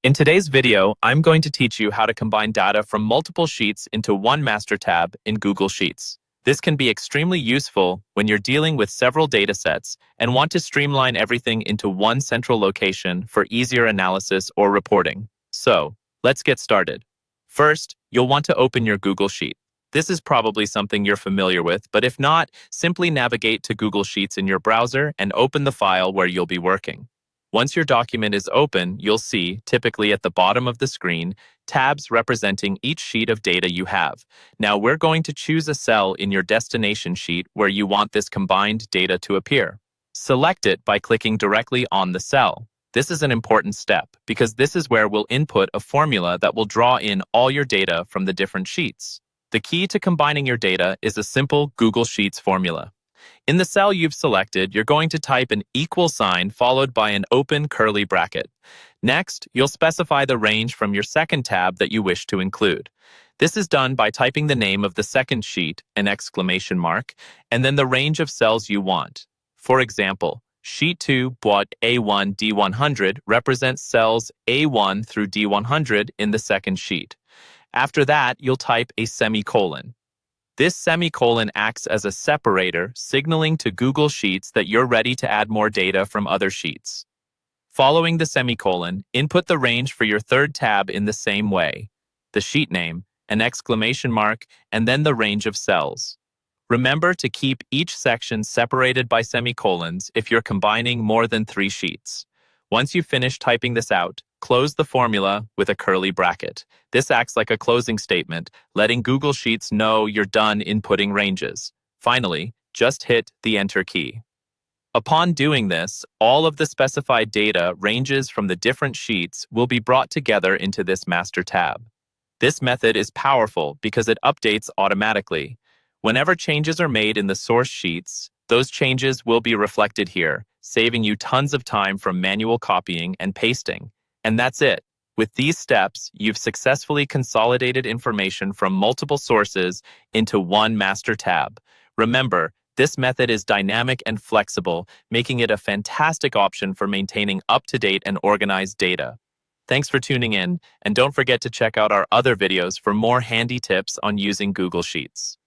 In today's video, I'm going to teach you how to combine data from multiple sheets into one master tab in Google Sheets. This can be extremely useful when you're dealing with several data sets and want to streamline everything into one central location for easier analysis or reporting. So, let's get started. First, you'll want to open your Google Sheet. This is probably something you're familiar with, but if not, simply navigate to Google Sheets in your browser and open the file where you'll be working. Once your document is open, you'll see, typically at the bottom of the screen, tabs representing each sheet of data you have. Now we're going to choose a cell in your destination sheet where you want this combined data to appear. Select it by clicking directly on the cell. This is an important step because this is where we'll input a formula that will draw in all your data from the different sheets. The key to combining your data is a simple Google Sheets formula. In the cell you've selected, you're going to type an equal sign followed by an open curly bracket. Next, you'll specify the range from your second tab that you wish to include. This is done by typing the name of the second sheet, an exclamation mark, and then the range of cells you want. For example, Sheet 2 boîte A1 D100 represents cells A1 through D100 in the second sheet. After that, you'll type a semicolon. This semicolon acts as a separator, signaling to Google Sheets that you're ready to add more data from other sheets. Following the semicolon, input the range for your third tab in the same way, the sheet name, an exclamation mark, and then the range of cells. Remember to keep each section separated by semicolons if you're combining more than 3 sheets. Once you've finished typing this out, close the formula with a curly bracket. This acts like a closing statement, letting Google Sheets know you're done inputting ranges. Finally, just hit the Enter key. Upon doing this, all of the specified data ranges from the different sheets will be brought together into this master tab. This method is powerful because it updates automatically. Whenever changes are made in the source sheets, those changes will be reflected here, saving you tons of time from manual copying and pasting. And that's it. With these steps, you've successfully consolidated information from multiple sources into one master tab. Remember, this method is dynamic and flexible, making it a fantastic option for maintaining up-to-date and organized data. Thanks for tuning in, and don't forget to check out our other videos for more handy tips on using Google Sheets.